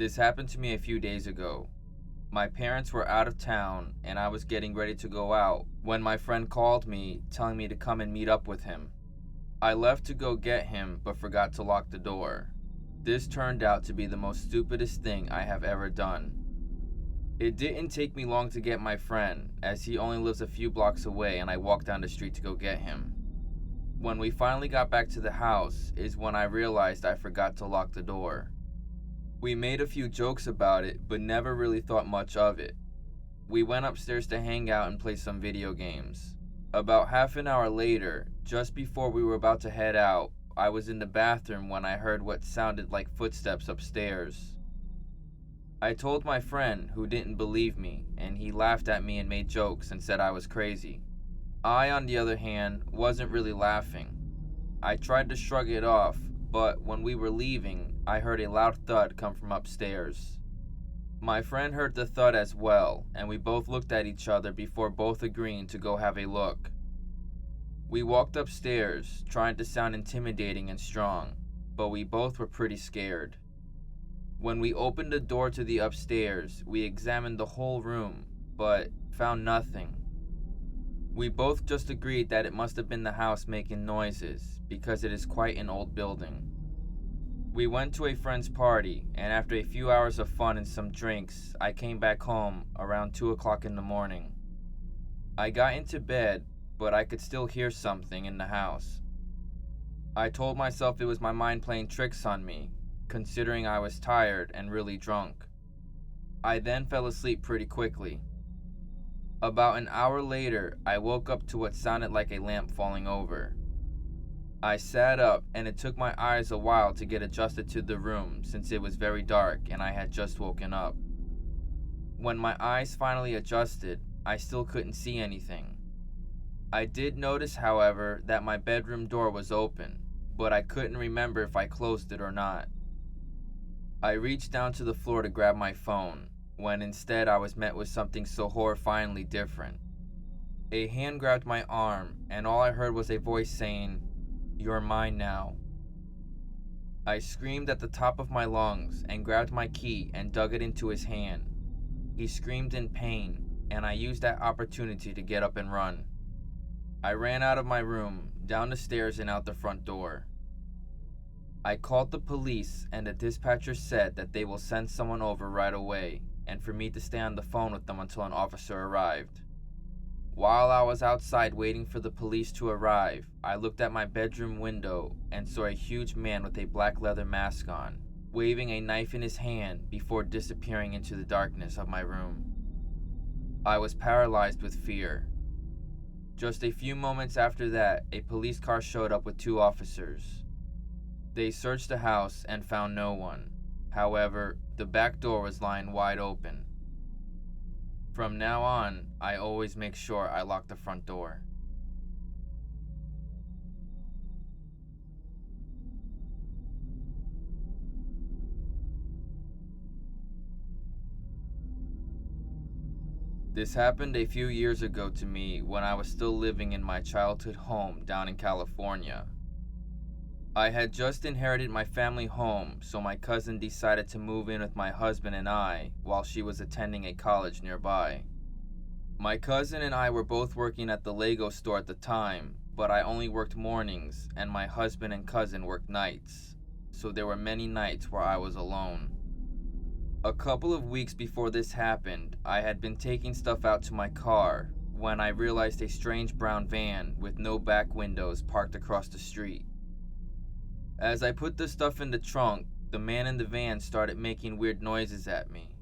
This happened to me a few days ago. My parents were out of town and I was getting ready to go out when my friend called me telling me to come and meet up with him. I left to go get him but forgot to lock the door. This turned out to be the most stupidest thing I have ever done. It didn't take me long to get my friend, as he only lives a few blocks away and I walked down the street to go get him. When we finally got back to the house is when I realized I forgot to lock the door. We made a few jokes about it, but never really thought much of it. We went upstairs to hang out and play some video games. About half an hour later, just before we were about to head out, I was in the bathroom when I heard what sounded like footsteps upstairs. I told my friend, who didn't believe me, and he laughed at me and made jokes and said I was crazy. I, on the other hand, wasn't really laughing. I tried to shrug it off, but when we were leaving, I heard a loud thud come from upstairs. My friend heard the thud as well, and we both looked at each other before both agreeing to go have a look. We walked upstairs, trying to sound intimidating and strong, but we both were pretty scared. When we opened the door to the upstairs, we examined the whole room, but found nothing. We both just agreed that it must have been the house making noises, because it is quite an old building. We went to a friend's party, and after a few hours of fun and some drinks, I came back home around 2 o'clock in the morning. I got into bed, but I could still hear something in the house. I told myself it was my mind playing tricks on me, considering I was tired and really drunk. I then fell asleep pretty quickly. About an hour later, I woke up to what sounded like a lamp falling over. I sat up, and it took my eyes a while to get adjusted to the room since it was very dark and I had just woken up. When my eyes finally adjusted, I still couldn't see anything. I did notice, however, that my bedroom door was open, but I couldn't remember if I closed it or not. I reached down to the floor to grab my phone, when instead I was met with something so horrifyingly different. A hand grabbed my arm, and all I heard was a voice saying, "You're mine now." I screamed at the top of my lungs and grabbed my key and dug it into his hand. He screamed in pain, and I used that opportunity to get up and run. I ran out of my room, down the stairs and out the front door. I called the police, and the dispatcher said that they will send someone over right away, and for me to stay on the phone with them until an officer arrived. While I was outside waiting for the police to arrive, I looked at my bedroom window and saw a huge man with a black leather mask on, waving a knife in his hand before disappearing into the darkness of my room. I was paralyzed with fear. Just a few moments after that, a police car showed up with 2 officers. They searched the house and found no one. However, the back door was lying wide open. From now on, I always make sure I lock the front door. This happened a few years ago to me when I was still living in my childhood home down in California. I had just inherited my family home, so my cousin decided to move in with my husband and I while she was attending a college nearby. My cousin and I were both working at the Lego store at the time, but I only worked mornings and my husband and cousin worked nights, so there were many nights where I was alone. A couple of weeks before this happened, I had been taking stuff out to my car when I realized a strange brown van with no back windows parked across the street. As I put the stuff in the trunk, the man in the van started making weird noises at me.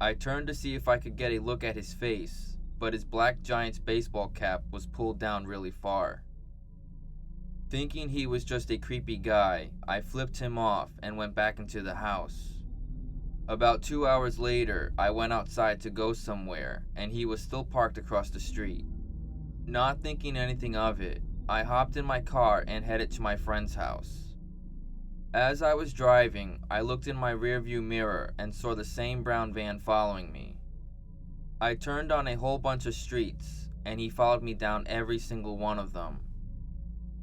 I turned to see if I could get a look at his face, but his black Giants baseball cap was pulled down really far. Thinking he was just a creepy guy, I flipped him off and went back into the house. About 2 hours later, I went outside to go somewhere, and he was still parked across the street. Not thinking anything of it, I hopped in my car and headed to my friend's house. As I was driving, I looked in my rearview mirror and saw the same brown van following me. I turned on a whole bunch of streets, and he followed me down every single one of them.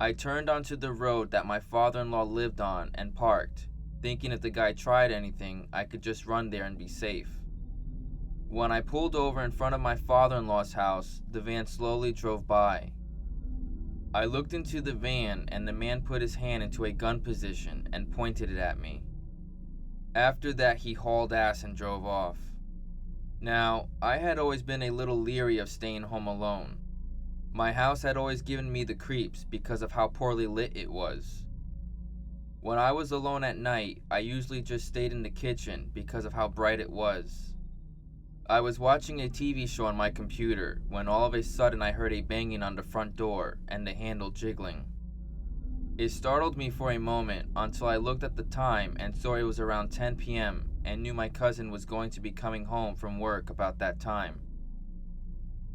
I turned onto the road that my father-in-law lived on and parked, thinking if the guy tried anything, I could just run there and be safe. When I pulled over in front of my father-in-law's house, the van slowly drove by. I looked into the van and the man put his hand into a gun position and pointed it at me. After that, he hauled ass and drove off. Now, I had always been a little leery of staying home alone. My house had always given me the creeps because of how poorly lit it was. When I was alone at night, I usually just stayed in the kitchen because of how bright it was. I was watching a TV show on my computer when all of a sudden I heard a banging on the front door and the handle jiggling. It startled me for a moment until I looked at the time and saw it was around 10 p.m. and knew my cousin was going to be coming home from work about that time.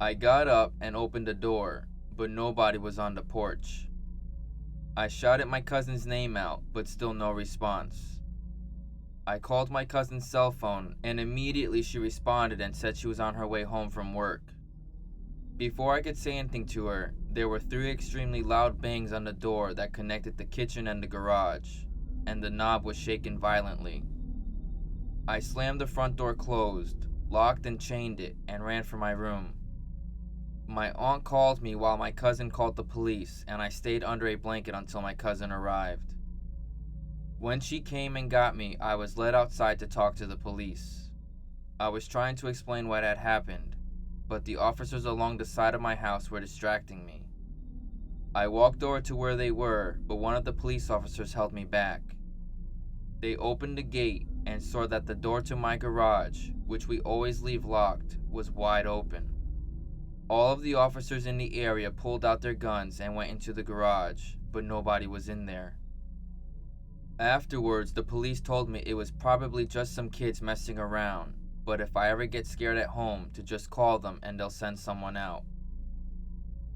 I got up and opened the door, but nobody was on the porch. I shouted my cousin's name out, but still no response. I called my cousin's cell phone, and immediately she responded and said she was on her way home from work. Before I could say anything to her, there were 3 extremely loud bangs on the door that connected the kitchen and the garage, and the knob was shaken violently. I slammed the front door closed, locked and chained it, and ran for my room. My aunt called me while my cousin called the police, and I stayed under a blanket until my cousin arrived. When she came and got me, I was led outside to talk to the police. I was trying to explain what had happened, but the officers along the side of my house were distracting me. I walked over to where they were, but one of the police officers held me back. They opened the gate and saw that the door to my garage, which we always leave locked, was wide open. All of the officers in the area pulled out their guns and went into the garage, but nobody was in there. Afterwards, the police told me it was probably just some kids messing around, but if I ever get scared at home, to just call them and they'll send someone out.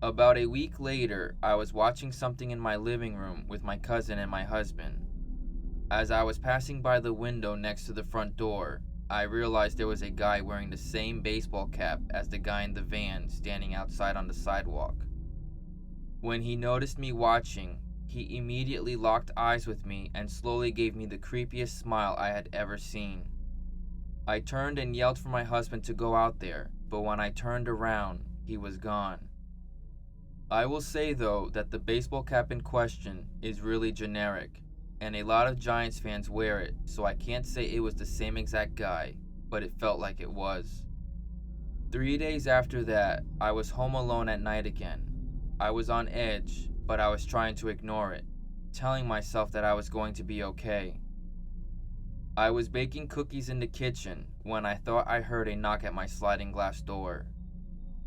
About a week later, I was watching something in my living room with my cousin and my husband. As I was passing by the window next to the front door, I realized there was a guy wearing the same baseball cap as the guy in the van standing outside on the sidewalk. When he noticed me watching, he immediately locked eyes with me and slowly gave me the creepiest smile I had ever seen. I turned and yelled for my husband to go out there, but when I turned around, he was gone. I will say though that the baseball cap in question is really generic, and a lot of Giants fans wear it, so I can't say it was the same exact guy, but it felt like it was. 3 days after that, I was home alone at night again. I was on edge, but I was trying to ignore it, telling myself that I was going to be okay. I was baking cookies in the kitchen when I thought I heard a knock at my sliding glass door.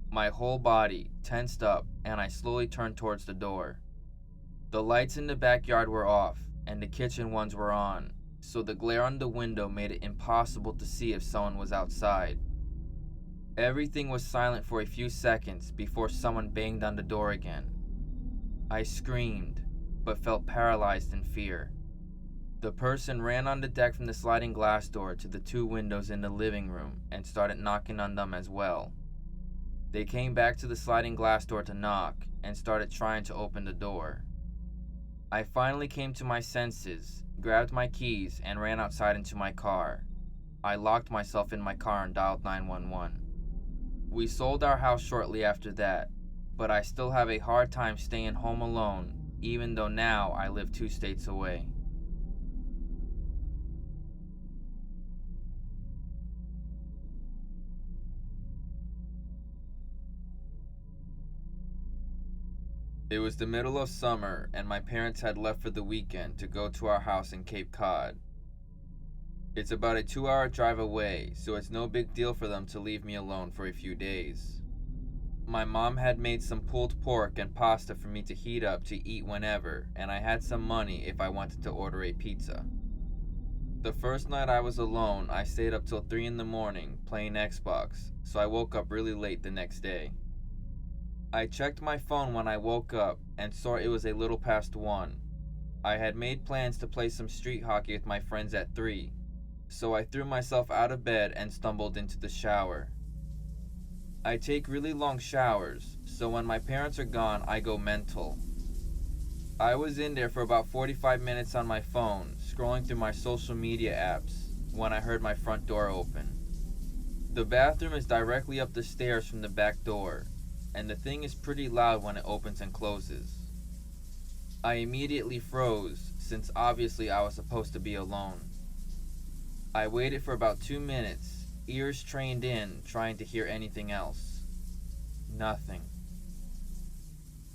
My whole body tensed up and I slowly turned towards the door. The lights in the backyard were off and the kitchen ones were on, so the glare on the window made it impossible to see if someone was outside. Everything was silent for a few seconds before someone banged on the door again. I screamed, but felt paralyzed in fear. The person ran on the deck from the sliding glass door to the 2 windows in the living room and started knocking on them as well. They came back to the sliding glass door to knock and started trying to open the door. I finally came to my senses, grabbed my keys, and ran outside into my car. I locked myself in my car and dialed 911. We sold our house shortly after that, but I still have a hard time staying home alone, even though now I live 2 states away. It was the middle of summer, and my parents had left for the weekend to go to our house in Cape Cod. It's about a 2-hour drive away, so it's no big deal for them to leave me alone for a few days. My mom had made some pulled pork and pasta for me to heat up to eat whenever, and I had some money if I wanted to order a pizza. The first night I was alone, I stayed up till 3 in the morning playing Xbox, so I woke up really late the next day. I checked my phone when I woke up and saw it was a little past 1. I had made plans to play some street hockey with my friends at 3, so I threw myself out of bed and stumbled into the shower. I take really long showers, so when my parents are gone, I go mental. I was in there for about 45 minutes on my phone, scrolling through my social media apps, when I heard my front door open. The bathroom is directly up the stairs from the back door, and the thing is pretty loud when it opens and closes. I immediately froze, since obviously I was supposed to be alone. I waited for about 2 minutes, ears trained in, trying to hear anything else. Nothing.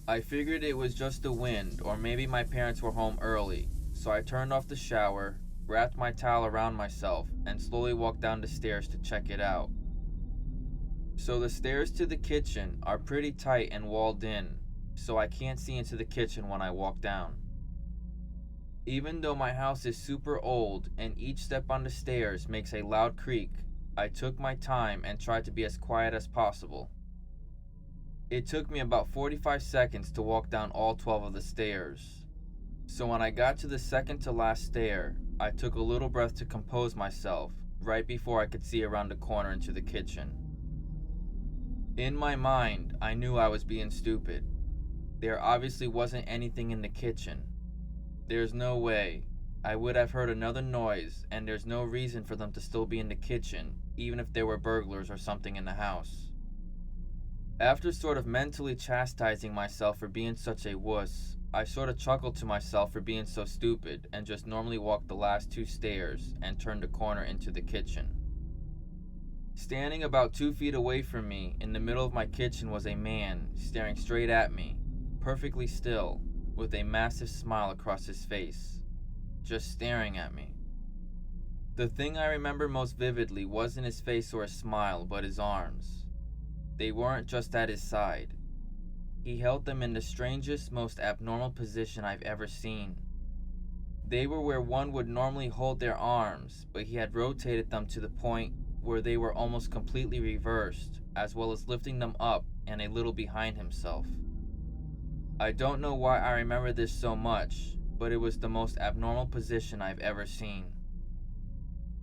I figured it was just the wind, or maybe my parents were home early, so I turned off the shower, wrapped my towel around myself, and slowly walked down the stairs to check it out. So the stairs to the kitchen are pretty tight and walled in, so I can't see into the kitchen when I walk down. Even though my house is super old and each step on the stairs makes a loud creak, I took my time and tried to be as quiet as possible. It took me about 45 seconds to walk down all 12 of the stairs. So when I got to the second to last stair, I took a little breath to compose myself right before I could see around the corner into the kitchen. In my mind, I knew I was being stupid. There obviously wasn't anything in the kitchen. There's no way. I would have heard another noise, and there's no reason for them to still be in the kitchen, even if there were burglars or something in the house. After sort of mentally chastising myself for being such a wuss, I sort of chuckled to myself for being so stupid and just normally walked the last 2 stairs and turned the corner into the kitchen. Standing about 2 feet away from me in the middle of my kitchen was a man staring straight at me, perfectly still, with a massive smile across his face, just staring at me. The thing I remember most vividly wasn't his face or his smile, but his arms. They weren't just at his side. He held them in the strangest, most abnormal position I've ever seen. They were where one would normally hold their arms, but he had rotated them to the point where they were almost completely reversed, as well as lifting them up and a little behind himself. I don't know why I remember this so much, but it was the most abnormal position I've ever seen.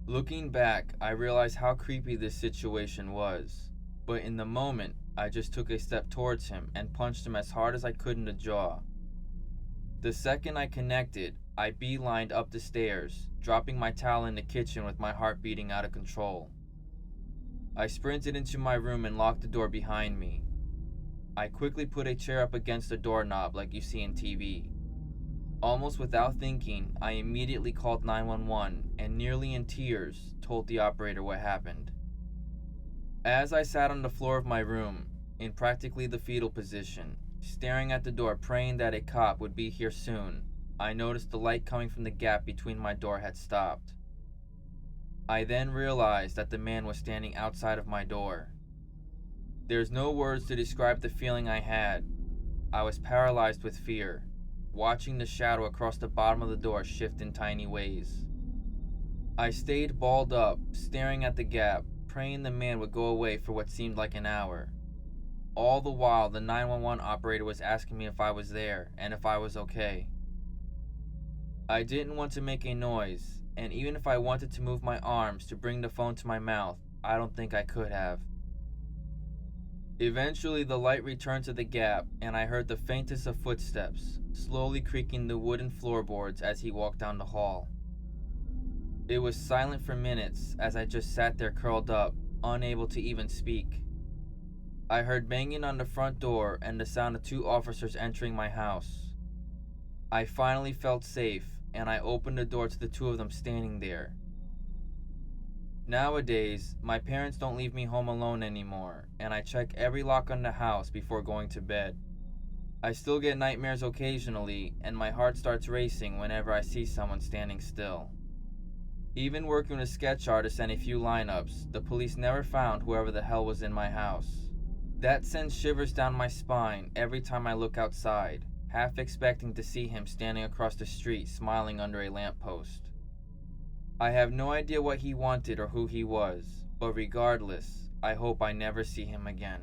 Looking back, I realized how creepy this situation was. But in the moment, I just took a step towards him and punched him as hard as I could in the jaw. The second I connected, I beelined up the stairs, dropping my towel in the kitchen with my heart beating out of control. I sprinted into my room and locked the door behind me. I quickly put a chair up against the doorknob like you see in TV. Almost without thinking, I immediately called 911 and nearly in tears told the operator what happened. As I sat on the floor of my room, in practically the fetal position, staring at the door praying that a cop would be here soon, I noticed the light coming from the gap between my door had stopped. I then realized that the man was standing outside of my door. There's no words to describe the feeling I had. I was paralyzed with fear, watching the shadow across the bottom of the door shift in tiny ways. I stayed balled up, staring at the gap, praying the man would go away for what seemed like an hour. All the while, the 911 operator was asking me if I was there and if I was okay. I didn't want to make a noise, and even if I wanted to move my arms to bring the phone to my mouth, I don't think I could have. Eventually, the light returned to the gap, and I heard the faintest of footsteps, slowly creaking the wooden floorboards as he walked down the hall. It was silent for minutes as I just sat there curled up, unable to even speak. I heard banging on the front door and the sound of 2 officers entering my house. I finally felt safe, and I opened the door to the 2 of them standing there. Nowadays, my parents don't leave me home alone anymore, and I check every lock on the house before going to bed. I still get nightmares occasionally, and my heart starts racing whenever I see someone standing still. Even working with sketch artists and a few lineups, the police never found whoever the hell was in my house. That sends shivers down my spine every time I look outside, half expecting to see him standing across the street smiling under a lamppost. I have no idea what he wanted or who he was, but regardless, I hope I never see him again.